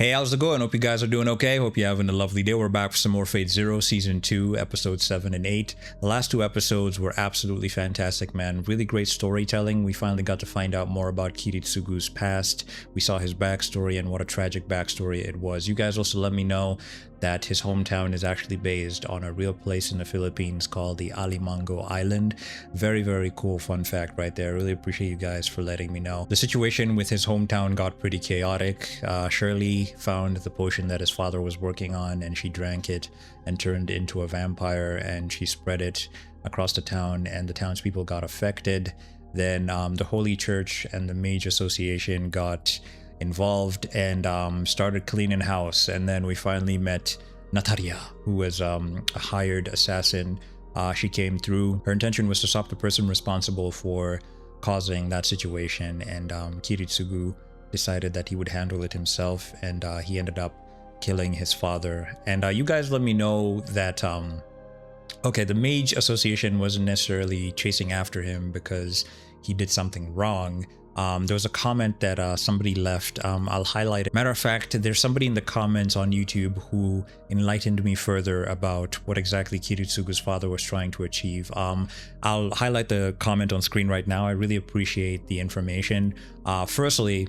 Hey, how's it going? Hope you guys are doing okay. Hope you're having a lovely day. We're back for some more Fate Zero Season 2, Episodes 7 and 8. The last two episodes were absolutely fantastic, man. Really great storytelling. We finally got to find out more about Kiritsugu's past. We saw his backstory and what a tragic backstory it was. You guys also let me know that his hometown is actually based on a real place in the Philippines called the Alimango Island. Very, very cool fun fact right there. Really appreciate you guys for letting me know. The situation with his hometown got pretty chaotic. Shirley found the potion that his father was working on and she drank it and turned into a vampire, and she spread it across the town and the townspeople got affected. Then the Holy Church and the Mage Association got involved and started cleaning house, and then we finally met Natalia, who was a hired assassin. She came through. Her intention was to stop the person responsible for causing that situation, and Kiritsugu decided that he would handle it himself, and he ended up killing his father. And you guys let me know that okay, the Mage Association wasn't necessarily chasing after him because he did something wrong. There was a comment that somebody left. I'll highlight it. Matter of fact, there's somebody in the comments on YouTube who enlightened me further about what exactly Kiritsugu's father was trying to achieve. I'll highlight the comment on screen right now. I really appreciate the information. Firstly,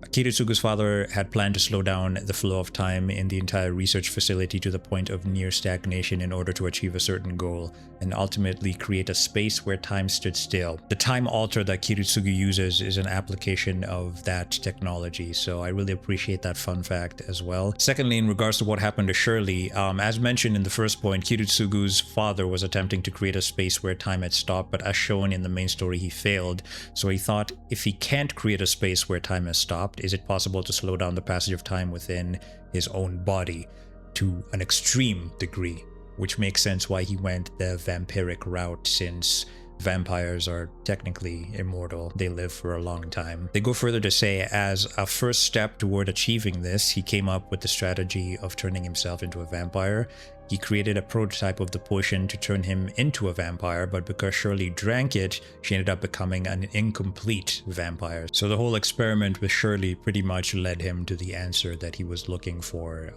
Kiritsugu's father had planned to slow down the flow of time in the entire research facility to the point of near stagnation in order to achieve a certain goal, and ultimately create a space where time stood still. The time alter that Kiritsugu uses is an application of that technology, so I really appreciate that fun fact as well. Secondly, in regards to what happened to Shirley, as mentioned in the first point, Kiritsugu's father was attempting to create a space where time had stopped, but as shown in the main story, he failed. So he thought, if he can't create a space where time has stopped, is it possible to slow down the passage of time within his own body to an extreme degree? Which makes sense why he went the vampiric route, since vampires are technically immortal. They live for a long time. They go further to say, as a first step toward achieving this, he came up with the strategy of turning himself into a vampire. He created a prototype of the potion to turn him into a vampire, but because Shirley drank it, she ended up becoming an incomplete vampire. So the whole experiment with Shirley pretty much led him to the answer that he was looking for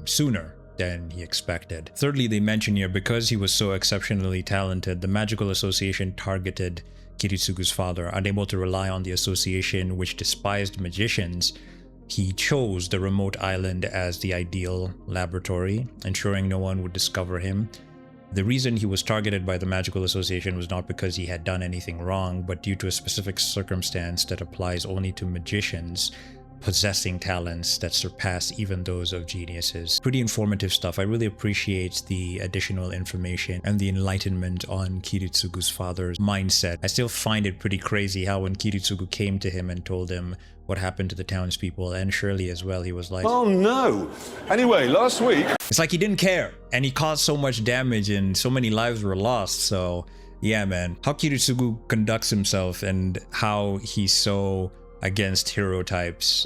sooner than he expected. Thirdly, they mention here, because he was so exceptionally talented, the Magical Association targeted Kiritsugu's father. Unable to rely on the association, which despised magicians, he chose the remote island as the ideal laboratory, ensuring no one would discover him. The reason he was targeted by the Magical Association was not because he had done anything wrong, but due to a specific circumstance that applies only to magicians possessing talents that surpass even those of geniuses. Pretty informative stuff. I really appreciate the additional information and the enlightenment on Kiritsugu's father's mindset. I still find it pretty crazy how when Kiritsugu came to him and told him what happened to the townspeople, and Shirley as well, he was like, oh no! Anyway, last week... It's like he didn't care, and he caused so much damage and so many lives were lost. So yeah, man. How Kiritsugu conducts himself and how he's so against hero types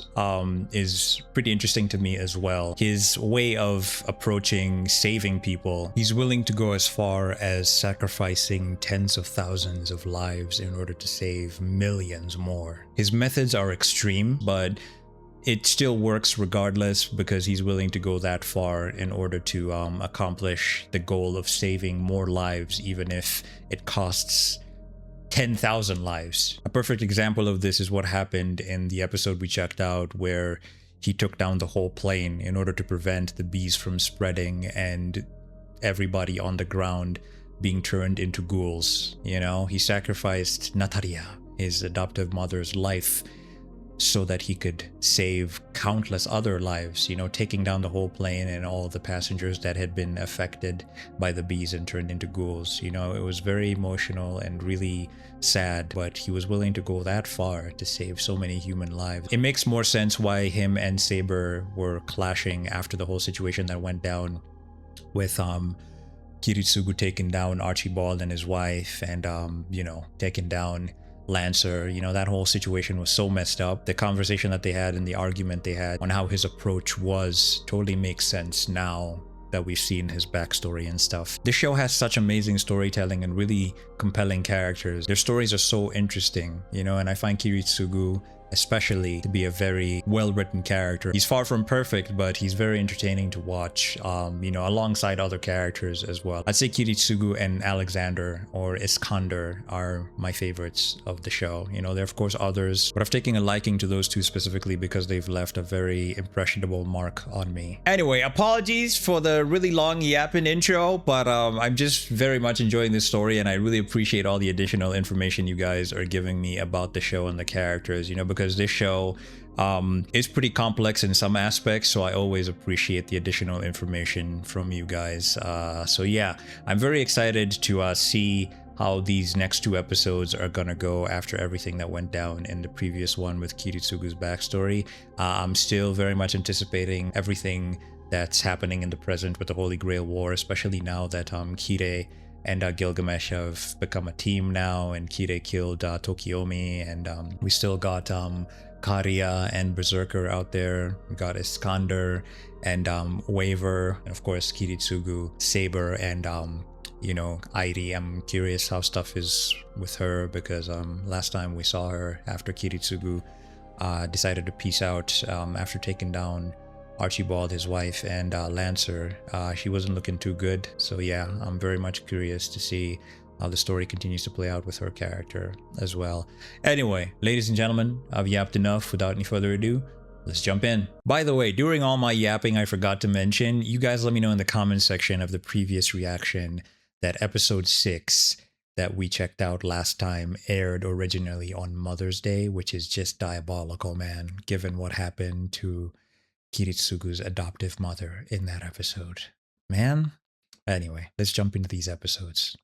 is pretty interesting to me as well. His way of approaching saving people, he's willing to go as far as sacrificing tens of thousands of lives in order to save millions more. His methods are extreme, but it still works regardless, because he's willing to go that far in order to accomplish the goal of saving more lives, even if it costs 10,000 lives. A perfect example of this is what happened in the episode we checked out, where he took down the whole plane in order to prevent the bees from spreading and everybody on the ground being turned into ghouls. You know, he sacrificed Natalia, his adoptive mother's life, so that he could save countless other lives, you know, taking down the whole plane and all the passengers that had been affected by the bees and turned into ghouls. You know, it was very emotional and really sad, but he was willing to go that far to save so many human lives. It makes more sense why him and Saber were clashing after the whole situation that went down with Kiritsugu taking down Archibald and his wife, and you know, taking down Lancer. You know, that whole situation was so messed up. The conversation that they had and the argument they had on how his approach was totally makes sense now that we've seen his backstory and stuff. This show has such amazing storytelling and really compelling characters. Their stories are so interesting, you know, and I find Kiritsugu especially to be a very well-written character. He's far from perfect, but he's very entertaining to watch, you know, alongside other characters as well. I'd say Kiritsugu and Alexander or Iskander are my favorites of the show. You know, there are of course others, but I've taken a liking to those two specifically because they've left a very impressionable mark on me. Anyway, apologies for the really long yapping intro, but I'm just very much enjoying this story, and I really appreciate all the additional information you guys are giving me about the show and the characters, you know, because this show is pretty complex in some aspects, so I always appreciate the additional information from you guys. So yeah, I'm very excited to see how these next two episodes are gonna go after everything that went down in the previous one with Kiritsugu's backstory. I'm still very much anticipating everything that's happening in the present with the Holy Grail War, especially now that Kire and Gilgamesh have become a team now, and Kire killed Tokiomi, and we still got Kariya and Berserker out there. We got Iskander and Waver, and of course Kiritsugu, Saber, and you know, Airi. I'm curious how stuff is with her because last time we saw her after Kiritsugu decided to peace out after taking down Archibald, his wife, and Lancer. She wasn't looking too good. So yeah, I'm very much curious to see how the story continues to play out with her character as well. Anyway, ladies and gentlemen, I've yapped enough. Without any further ado, let's jump in. By the way, during all my yapping, I forgot to mention, you guys let me know in the comments section of the previous reaction that episode 6 that we checked out last time aired originally on Mother's Day, which is just diabolical, man, given what happened to Kiritsugu's adoptive mother in that episode. Man. Anyway, let's jump into these episodes.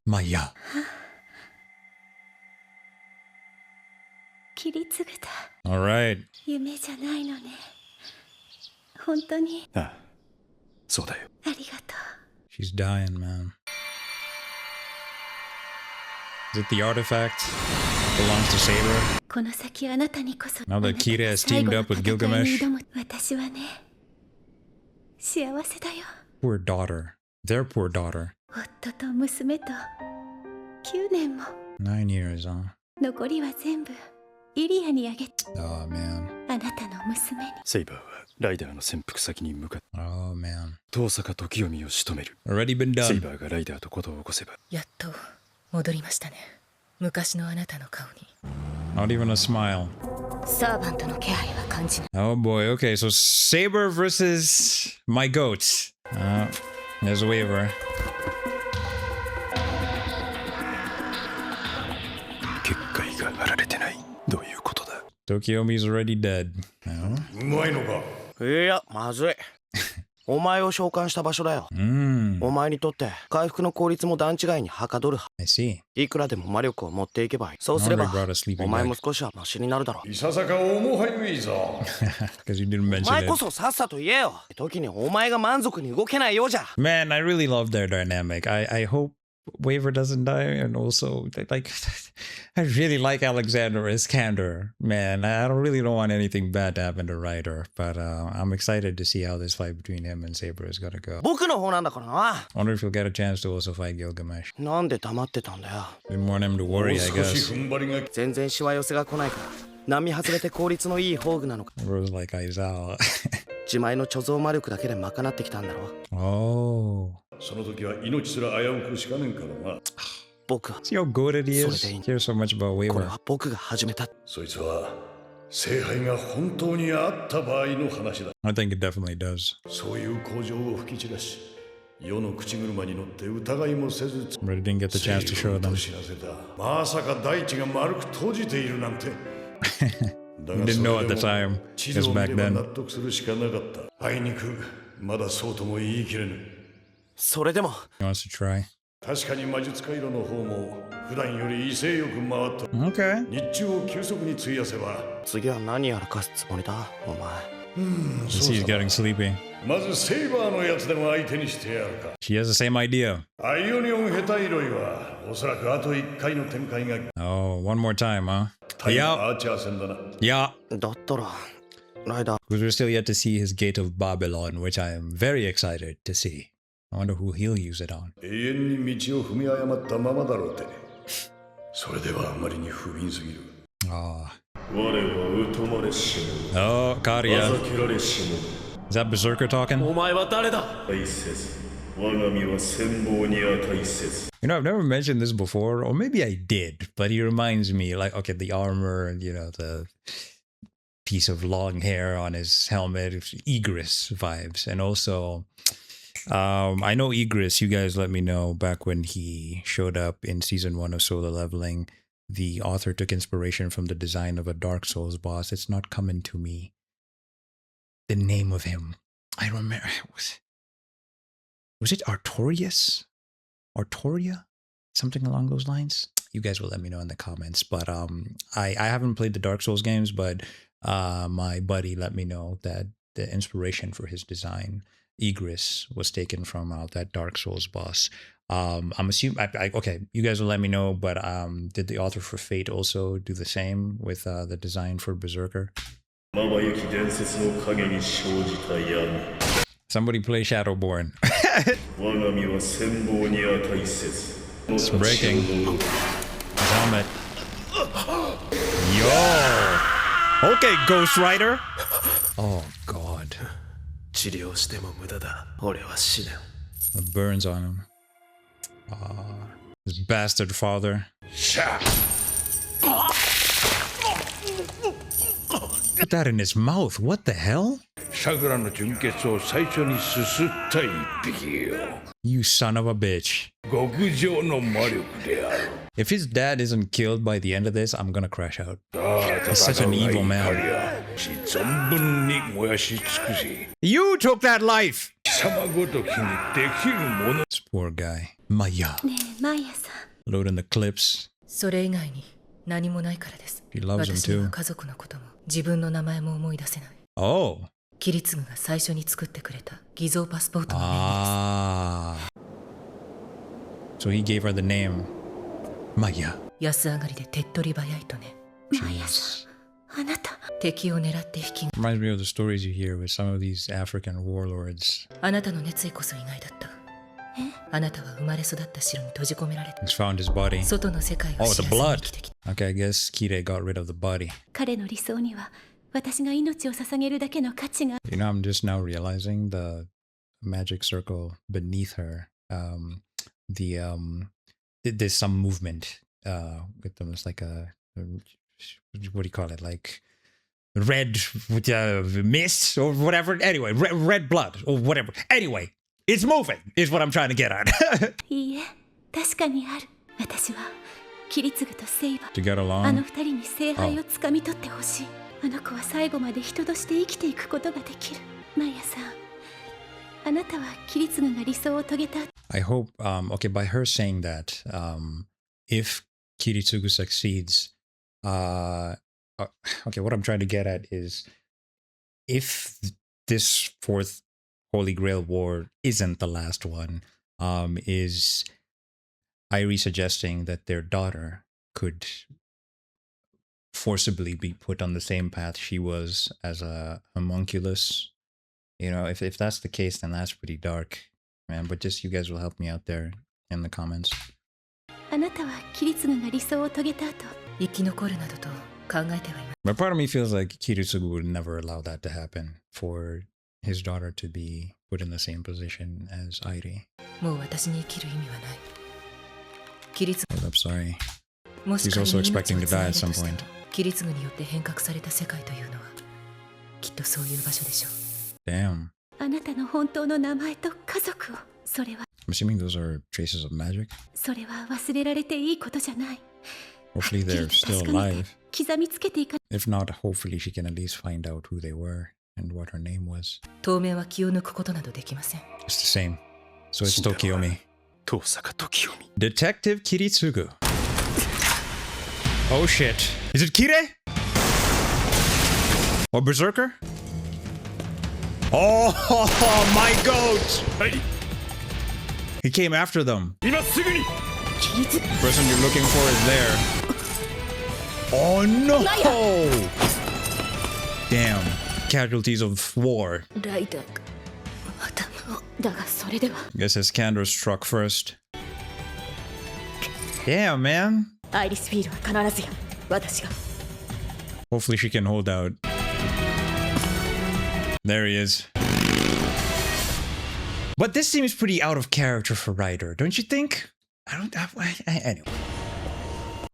Maiya. All right. 夢じゃないのね。本当に。ああ、そうだよ。ありがとう。 She's dying, man. Is it the artifact that belongs to Saber? この先あなたにこそ。 Now that Kira has teamed up with Gilgamesh. 私はね、幸せだよ。 Poor daughter. Their poor daughter. 夫と娘と9年も。 9 years, huh? 残りは全部イリアにあげ。 Oh, man. あなたの娘に。セイバーはライダーの潜伏先に向かって Oh, man. 遠坂時臣を仕留める。 Already been セイ done. バーがライダーとことを起こせばやっと戻りましたね。昔のあなたの顔に。 Not even a smile. サーバントの気配は感じない。 Oh, boy. Okay, so Saber versus my goats. There's a waiver. 結界が張られてない。どういうことだ。 Tokiomi's already dead. No? うまいのか。いや、まずい。お前を召喚した場所だよ。お前にとって回復の効率も段違いにはかどる。 I see. いくらでも魔力を持っていけばいい。そうすれば Normally brought a sleeping お前 bag. も少しはマシになるだろう。いささか重はゆいぞ。 Because you didn't お mention 前こ it. そさっさと言えよ。時にお前が満足に動けないようじゃ。 Man, I really love their dynamic. I hope Waver doesn't die, and also like I really like Alexander Iskander. Man, I don't want anything bad to happen to Ryder, but I'm excited to see how this fight between him and Saber is gonna go. 僕の方なんだからな。 Wonder if he'll get a chance to also fight Gilgamesh. なんで黙ってたんだよ。 Didn't want him to もう worry, I 少し guess. 踏ん張りが。全然しわ寄せが来ないから。並外れて効率のいい宝具なのか。 Rose like Aizawa. 自前の貯蔵魔力だけで賄ってきたんだろ。 Oh. その時は命すら危うくしかねんからな。僕は See how good it is? Hear so much about これ Waver. は僕が始めた。そいつは聖杯が本当にあった場合の話だ。 I think it definitely does. そういう工場を吹き散らし、世の口車に乗って疑いもせず、 But I didn't get the chance to show と them. 知らせた。まさか大地が丸く閉じているなんて。だが Didn't know at the それでも time. 地 Just 図を見 back れば then. 納得するしかなかった。あいにくまだそうとも言い切れぬ。それでも He wants to try. 確かに魔術回路の方も普段より威勢よく回った。 Okay. 日中を急速に費やせば。次は何やらかすつもりだお前。 I see he's getting sleepy. まずセイバーのやつでも相手にしてやるか。 She has the same idea. アイオニオンヘタイロイはおそらくあと1回の展開が Oh, one more time, huh? タイム Yeah. アーチャー戦だな。 Yeah. だったらライダー Because we're still yet to see his Gate of Babylon, which I am very excited to see. I wonder who he'll use it on. 永遠に道を踏み誤ったままだろうて。それではあまりに不憫すぎる。Oh. 我は疎まれし者。 Oh, Kariya. 嘲けられし者。 Is that Berserker talking? お前は誰だ。大せず。我が身は戦望に値せず。 You know, I've never mentioned this before, or maybe I did, but he reminds me, like, okay, the armor, you know, the piece of long hair on his helmet, Igris vibes. And also, I know Igris, you guys let me know back when he showed up in season 1 of Solo Leveling, the author took inspiration from the design of a Dark Souls boss. It's not coming to me. The name of him. I remember. Was it Artorias? Artoria? Something along those lines? You guys will let me know in the comments. But I haven't played the Dark Souls games, but my buddy let me know that the inspiration for his design, Igris, was taken from that Dark Souls boss. I'm assuming, okay, you guys will let me know, but did the author for Fate also do the same with the design for Berserker? Somebody play Shadowborn. It's breaking. His helmet. Yo! Okay, Ghost Rider! Oh, God. 治療しても無駄だ。俺は死ぬ。 The burns on him. His bastard father. Put that in his mouth. What the hell? 桜の純血を最初にすすった一匹よ。 You son of a bitch. 極上の魔力である。 If his dad isn't killed by the end of this, I'm gonna crash out. さあ、 He's such an evil カリ man. ア、存分に燃やし尽くせ。 You took that life! 貴様ごときにできるもの。 This poor guy. Maiya. ねえマイヤさん Loading the clips. それ以外に何もないからです。 He loves him 私には too. 家族のことも自分の名前も思い出せない。 Oh. キリツグが最初に作ってくれた偽造パスポートの名義です。 Ah. So he gave her the name Maiya. 安上がりで手っ取り早いとね。マイヤさんあなた敵を狙って引き Reminds me of the stories you hear with some of these African warlords. あなたの熱意こそ意外だった。あなたは生まれ育った城に閉じ込められた。 He's found his body. 外の世界を Oh, 知 the らずに blood. 生きてきた。 Okay, I guess Kire got rid of the body. 彼の理想には私が命を捧げるだけの価値が You know, I'm just now realizing the magic circle beneath her. There's some movement with them. It's like a what do you call it? Like red mist or whatever. Anyway, red blood or whatever. Anyway, it's moving is what I'm trying to get at. いいえ確かにある私はキリツグとセイバ To get あの along. 二人に聖杯をつかみ取ってほしいあの子は最後まで人として生きていくことができるマイヤさんあなたはキリツグが理想を遂げた I hope, okay, by her saying that, if Kiritsugu succeeds, okay, what I'm trying to get at is if this fourth Holy Grail War isn't the last one, is Airi suggesting that their daughter could forcibly be put on the same path she was as a homunculus? You know, if that's the case, then that's pretty dark, man. But just you guys will help me out there in the comments. あなたはキリツグが理想を遂げた後生き残るなどと考えてはいま But part of me feels like Kiritsugu would never allow that to happen, for his daughter to be put in the same position as Airi. せん。もう私に生きる意味はない。キリツ Hold up, sorry. グもし He's 仮 also に命 expecting を to つな die い at だと some したら point. キリツグによって変革された世界というのはきっとそういう場所でしょう。 Damn. あなたの本当の名前と家族をそれは I'm assuming those are traces of magic. それは忘れられていいことじゃない Hopefully はっきり they're と still 確かめ alive. て刻みつけていか If not, hopefully she can at least find out who they were and what her name was. 当面は気を抜くことなどできません。 It's the same. So it's Tokiomi. 遠坂時臣 Detective Kiritsugu. Oh shit. Is it Kire? Or Berserker? Oh, my goat! はい、 He came after them. 今すぐに。 The person you're looking for is there. Oh no! Damn. Casualties of war. ライダーが頭をだがそれでは Guess his candor struck first. Yeah, man. アイリスフィールは必ずや私が Hopefully she can hold out. There he is. But this seems pretty out of character for Ryder, don't you think? Anyway.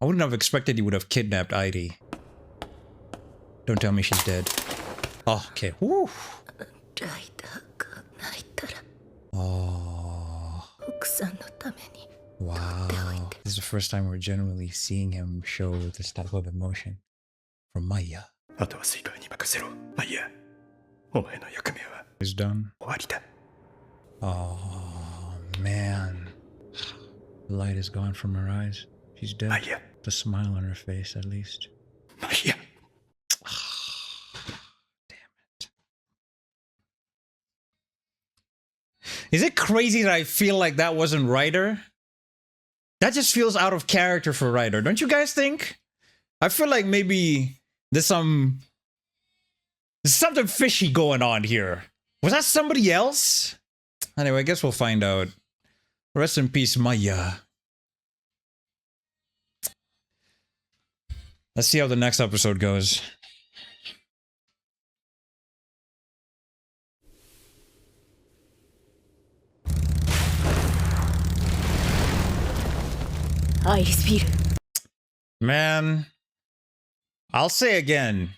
I wouldn't have expected he would have kidnapped Airi. Don't tell me she's dead. Oh, okay. Woo. ライダーが泣いたら Oh. 奥さんのために Wow. This is the first time we're generally seeing him show this type of emotion from Maiya. あとはスイカに任せろ。マイヤ。お前の役目は He's done. 終わりだ。Oh, man. The light is gone from her eyes. She's dead. Maiya. The smile on her face, at least. マイヤ。 Is it crazy that I feel like that wasn't Ryder? That just feels out of character for Ryder, don't you guys think? I feel like maybe there's something fishy going on here. Was that somebody else? Anyway, I guess we'll find out. Rest in peace, Maiya. Let's see how the next episode goes. Man, I'll say again,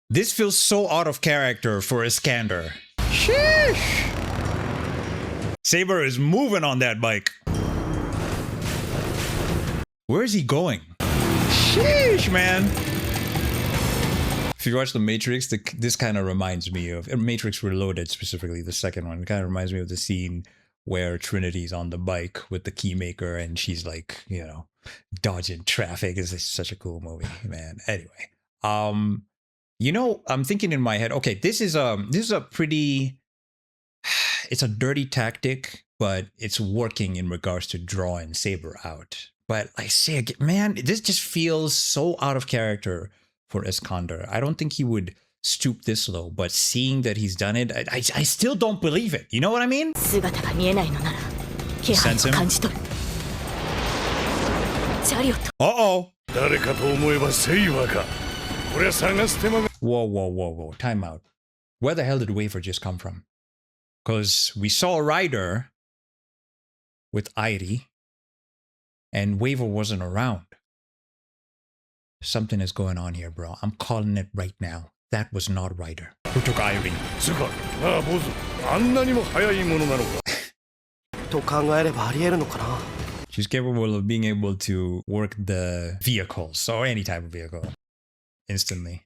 this feels so out of character for Iskander. Sheesh! Saber is moving on that bike. Where is he going? Sheesh, man! If you watch The Matrix, this kind of reminds me of Matrix Reloaded, specifically the second one. It kind of reminds me of the scene where Trinity's on the bike with the keymaker and she's like, you know, dodging traffic. It's such a cool movie, man. Anyway, you know, I'm thinking in my head, okay, this is a pretty, it's a dirty tactic, but it's working in regards to drawing Saber out. But I say again, man, this just feels so out of character for Iskander. I don't think he would stoop this low, but seeing that he's done it, I still don't believe it. You know what I mean? Sense him. Uh-oh. Whoa. Time out. Where the hell did Waver just come from? Because we saw Ryder with Airi, and Waver wasn't around. Something is going on here, bro. I'm calling it right now. That was not Ryder. Who took Airi? She's capable of being able to work the vehicles, or any type of vehicle, instantly.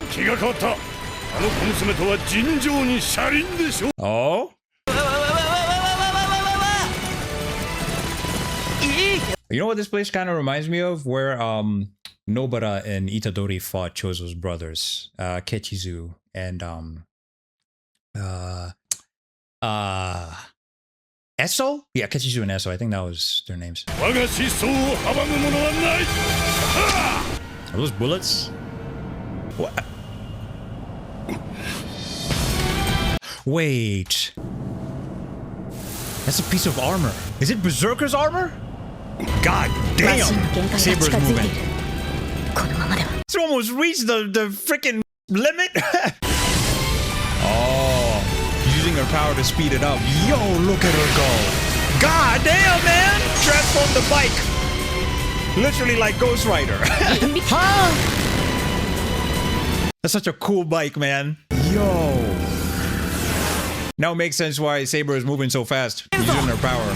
Oh? You know what this place kind of reminds me of? Where Nobara and Itadori fought Chozo's brothers, Kechizu and Eso? Yeah, Kechizu and Eso. I think that was their names. Are those bullets? What? Wait. That's a piece of armor. Is it Berserker's armor? God damn! Saber's moving. It's almost reached the freaking limit. Oh, using her power to speed it up. Yo, look at her go. God damn, man! Transform the bike. Literally like Ghost Rider. Huh? That's such a cool bike, man. Yo. Now it makes sense why Saber is moving so fast. Using her power.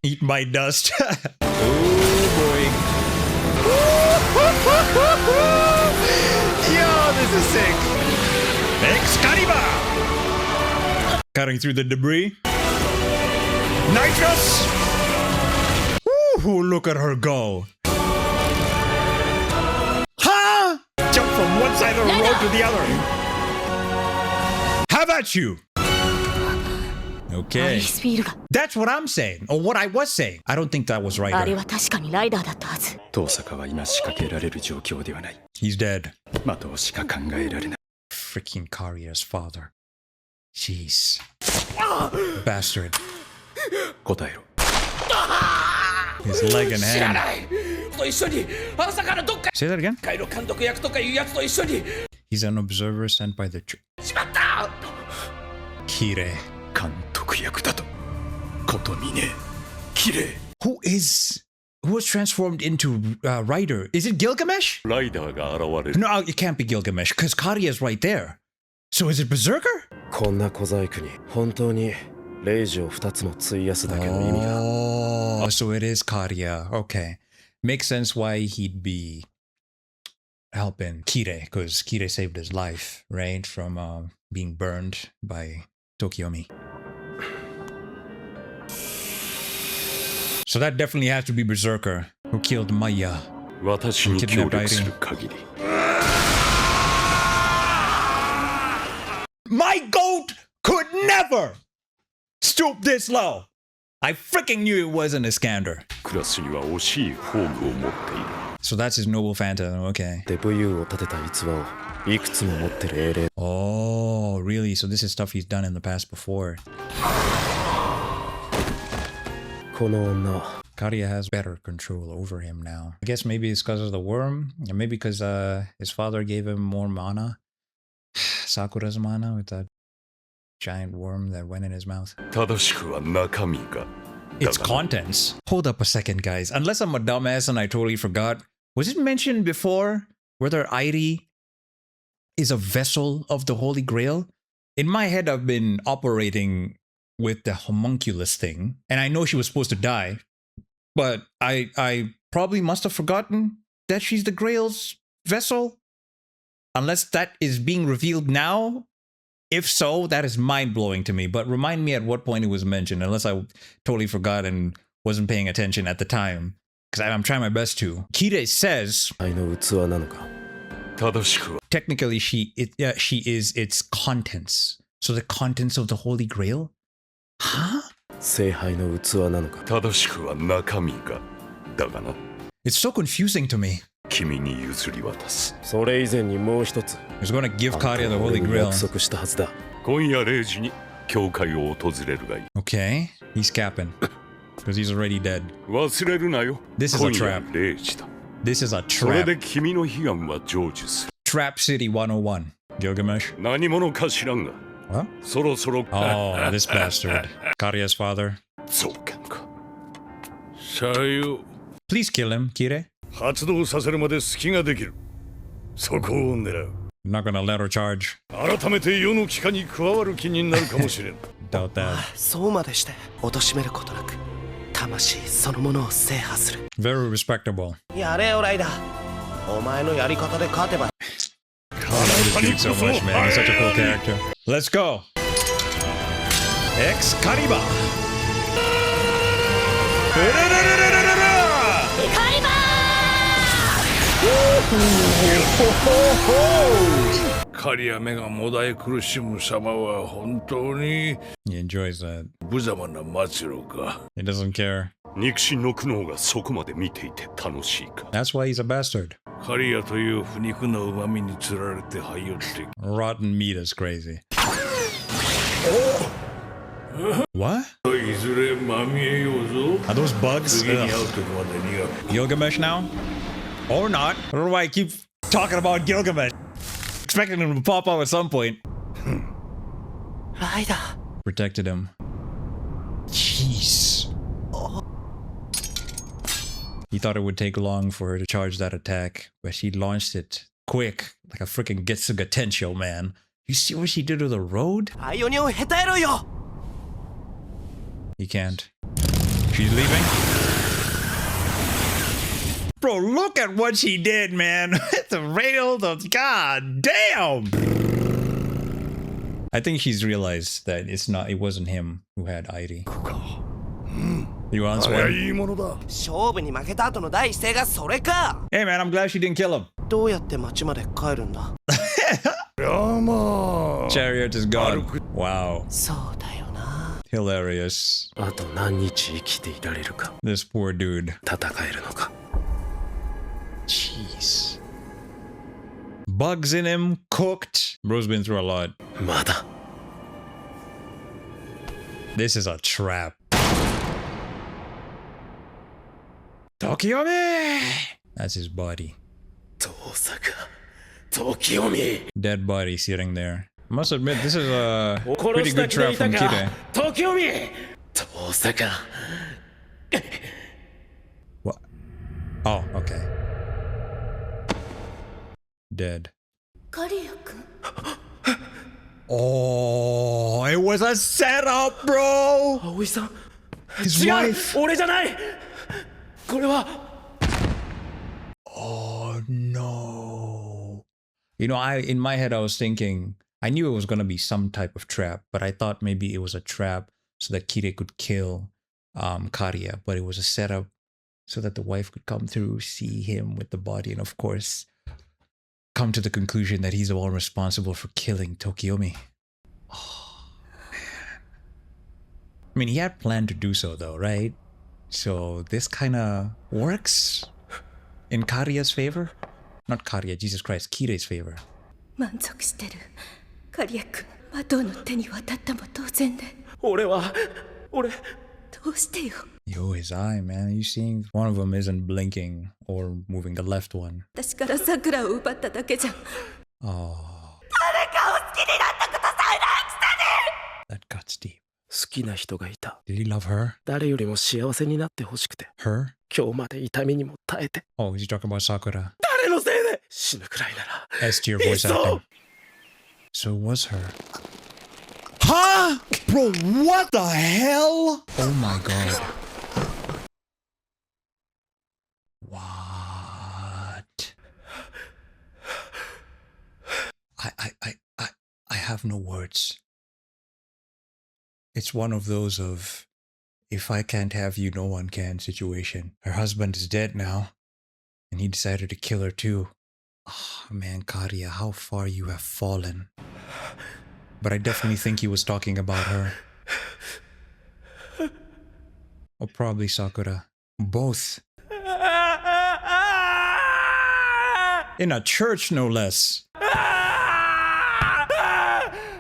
Eat my dust. Oh boy. Yo, this is sick. Excalibur! Cutting through the debris. Nitrous! Woo, look at her go. Huh? Jump from one side of the road to the other. How about you? Okay. That's what I'm saying, or what I was saying. I don't think that was Ryder. He's dead. Freaking Kariya's father. Jeez. Bastard. 答えろ。 His leg and hand. Say that again? He's an observer sent by the Kire. 監督役だと。ことみね。綺麗。 Who was transformed into Rider? Is it Gilgamesh? ライダーが現れる。 No, it can't be Gilgamesh because Kariya's right there. So is it Berserker? こんな小細工に本当にレイジを2つも費やすだけの意味が。 Oh, so it is Kariya. Okay. Makes sense why he'd be helping Kire, because Kire saved his life, right? From being burned by Tokiomi. So that definitely has to be Berserker, who killed Maiya. 私に協力する限り。 My goat could never stoop this low. I freaking knew it wasn't Iskander. クラスには惜しいフォームを持っている。 So that's his noble phantom, okay. デブユーを立てた逸話をいくつも持ってる英霊。 Oh, really? So this is stuff he's done in the past before. この女は Kariya has better control over him now. I guess maybe it's because of the worm, and maybe because his father gave him more mana. Sakura's mana with that giant worm that went in his mouth. 正しくは中身が。 Its contents. Hold up a second, guys. Unless I'm a dumbass and I totally forgot. Was it mentioned before whether Airi is a vessel of the Holy Grail? In my head, I've been operating with the homunculus thing, and I know she was supposed to die, but I probably must have forgotten that she's the Grail's vessel. Unless that is being revealed now. If so, that is mind-blowing to me. But remind me at what point it was mentioned, unless I totally forgot and wasn't paying attention at the time. Because I'm trying my best to. Kire says... 愛の器なのか。正しくは。 Technically, she is its contents. So the contents of the Holy Grail? Huh? 聖杯の器なのか。正しくは中身が。だがな。 It's so confusing to me. 君に譲り渡す。それ以前にもう一つ。 He's gonna give Kariya the Holy 約 Grail. 束したはずだ。今夜0時に教会を訪れるがいい。 Okay, he's capping. Because he's already dead. 忘れるなよ。 This is a 今夜 trap. 0時だ。 This is a それ trap. で君の悲願は成就する。 Trap City 101. Gilgamesh. 何者か知らんが。 What? そろそろ。 Oh, this bastard. Kariya's father. そうかんか。さよ。 Please kill him, Kire. 発動させるまで隙ができる。そこを狙う。 I'm not gonna let her charge. 改めて世の機関に加わる気になるかもしれん。 Doubt that. そうまでして貶めることなく魂そのものを制覇する。 Very respectable. やれよライダー。お前のやり方で勝てば。 I love this dude so much, man. He's such a cool character. Let's go. Excalibur. Excalibur! カリア目がもだえ苦しむ様は本当に He enjoys that. 無様な末路か。 He doesn't care. 肉親の苦悩がそこまで見ていて楽しいか。 That's why he's a bastard. カリアという腐肉の旨味につられて這い寄って Rotten meat is crazy. What? いずれまみえようぞ。 Are those bugs? 次に会う Ugh. 時までには Gilgamesh now? Or not? I don't know why I keep talking about Gilgamesh. Expecting him to pop up at some point. ライダー。 Protected him. Jeez. He thought it would take long for her to charge that attack, but she launched it quick, like a freaking Getsuga Tensho, man. You see what she did to the road? アイオニを下手えろよ。 He can't. She's leaving? Bro, look at what she did, man. The rail, god damn. I think she's realized that it wasn't him who had Airi. You want あれは one? いいものだ。勝負に負けた後の第一声がそれか。 Hey man, I'm glad she didn't kill him. どうやって町まで帰るんだ。いやまあ。 Chariot is gone. Wow. そうだよな。 Hilarious. あと何日生きていられるか。 This poor dude. 戦えるのか。 Jeez. Bugs in him, cooked. Bro's been through a lot. まだ This is a trap. Tokyomi! That's his body. Dead body sitting there. I must admit, this is a pretty good trap from Kire. What? Oh, okay. Dead. Oh, it was a setup, bro! His wife! Oh no. You know, in my head I was thinking, I knew it was gonna be some type of trap, but I thought maybe it was a trap so that Kire could kill Kariya, but it was a setup so that the wife could come through, see him with the body, and of course come to the conclusion that he's the one responsible for killing Tokyomi. Oh man. I mean, he had planned to do so though, right? So this kind of works in Kariya's favor? Not Kariya, Jesus Christ, Kire's favor. 満足してる。カリア君はどうの手に渡ったも当然で。俺どうしてよ。Yo, his eye, man. Are you seeing? One of them isn't blinking or moving, the left one. 私から桜を奪っただけじゃ。Oh. 誰かを好きになったことさえなくせに。 That cuts deep. 好きな人がいた。 Did he love her? 誰よりも幸せになってほしくて。 Her? 今日まで痛みにも耐えて。 Oh, is he talking about Sakura? 誰のせいで死ぬくらいなら。 S tier voice acting. So it was her. Huh? Bro, what the hell? Oh my god. What? I have no words. It's one of those of, if I can't have you, no one can situation. Her husband is dead now, and he decided to kill her too. Oh man, Kariya, how far you have fallen. But I definitely think he was talking about her. Or probably Sakura. Both. In a church, no less.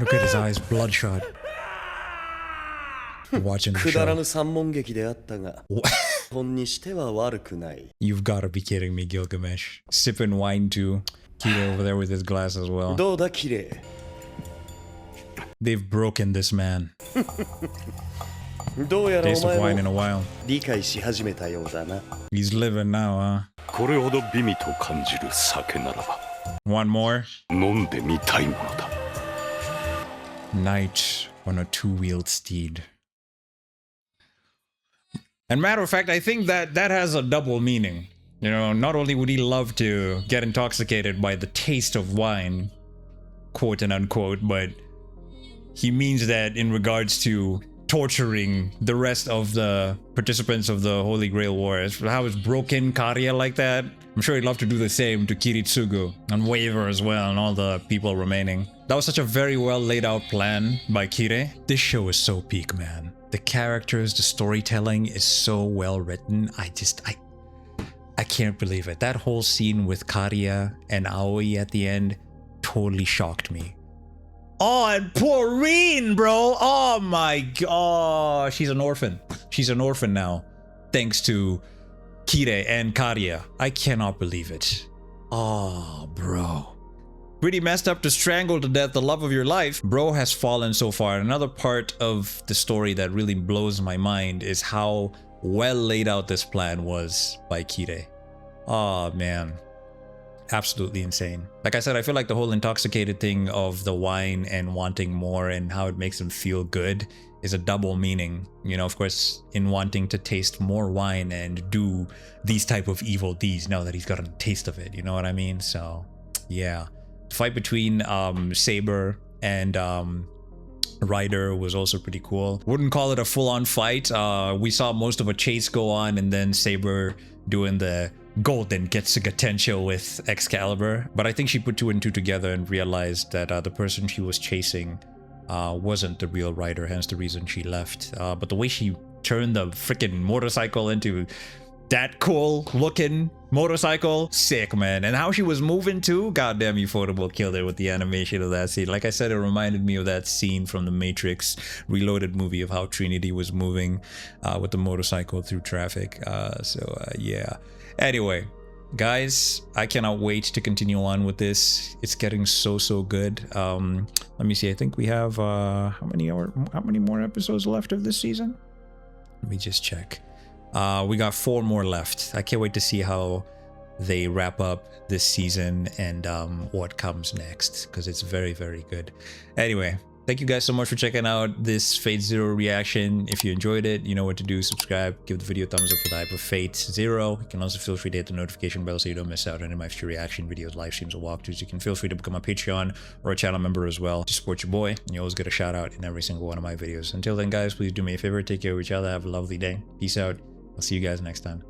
Look at his eyes, bloodshot. Watching the show. You've got to be kidding me, Gilgamesh. Sipping wine too. Kire over there with his glass as well. They've broken this man. Taste of wine in a while. He's living now, huh? One more? Knight on a two-wheeled steed. And matter of fact, I think that has a double meaning. You know, not only would he love to get intoxicated by the taste of wine, quote and unquote, but he means that in regards to torturing the rest of the participants of the Holy Grail Wars. How it's broken Kariya like that. I'm sure he'd love to do the same to Kiritsugu and Waver as well and all the people remaining. That was such a very well laid out plan by Kire. This show is so peak, man. The characters, the storytelling is so well written. I can't believe it. That whole scene with Kariya and Aoi at the end totally shocked me. Oh, and poor Rin, bro. Oh my god. She's an orphan. She's an orphan now. Thanks to Kire and Kariya. I cannot believe it. Oh, bro. Pretty messed up to strangle to death the love of your life. Bro has fallen so far. Another part of the story that really blows my mind is how well laid out this plan was by Kire. Oh, man. Absolutely insane. Like I said, I feel like the whole intoxicated thing of the wine and wanting more and how it makes him feel good is a double meaning. You know, of course, in wanting to taste more wine and do these type of evil deeds now that he's got a taste of it. You know what I mean? So, yeah. The fight between Saber and Ryder was also pretty cool. Wouldn't call it a full-on fight. We saw most of a chase go on and then Saber doing the golden Getsuga Tensho with Excalibur. But I think she put two and two together and realized that the person she was chasing wasn't the real Ryder, hence the reason she left. But the way she turned the freaking motorcycle into That cool looking motorcycle, sick, man. And how she was moving too, goddamn, Ufotable killed it with the animation of that scene. Like I said, it reminded me of that scene from the Matrix Reloaded movie of how Trinity was moving with the motorcycle through traffic. Yeah. Anyway, guys, I cannot wait to continue on with this. It's getting so good. Let me see. I think we have how many more episodes left of this season? Let me just check. We got 4 more left. I can't wait to see how they wrap up this season and what comes next, because it's very good. Anyway, thank you guys so much for checking out this Fate Zero reaction. If you enjoyed it, you know what to do. Subscribe, give the video a thumbs up for the hype of Fate Zero. You can also feel free to hit the notification bell so you don't miss out on any of my future reaction videos, live streams, or walkthroughs. You can feel free to become a Patreon or a channel member as well to support your boy, and you always get a shout out in every single one of my videos. Until then, guys, please do me a favor, take care of each other, have a lovely day. Peace out. I'll see you guys next time.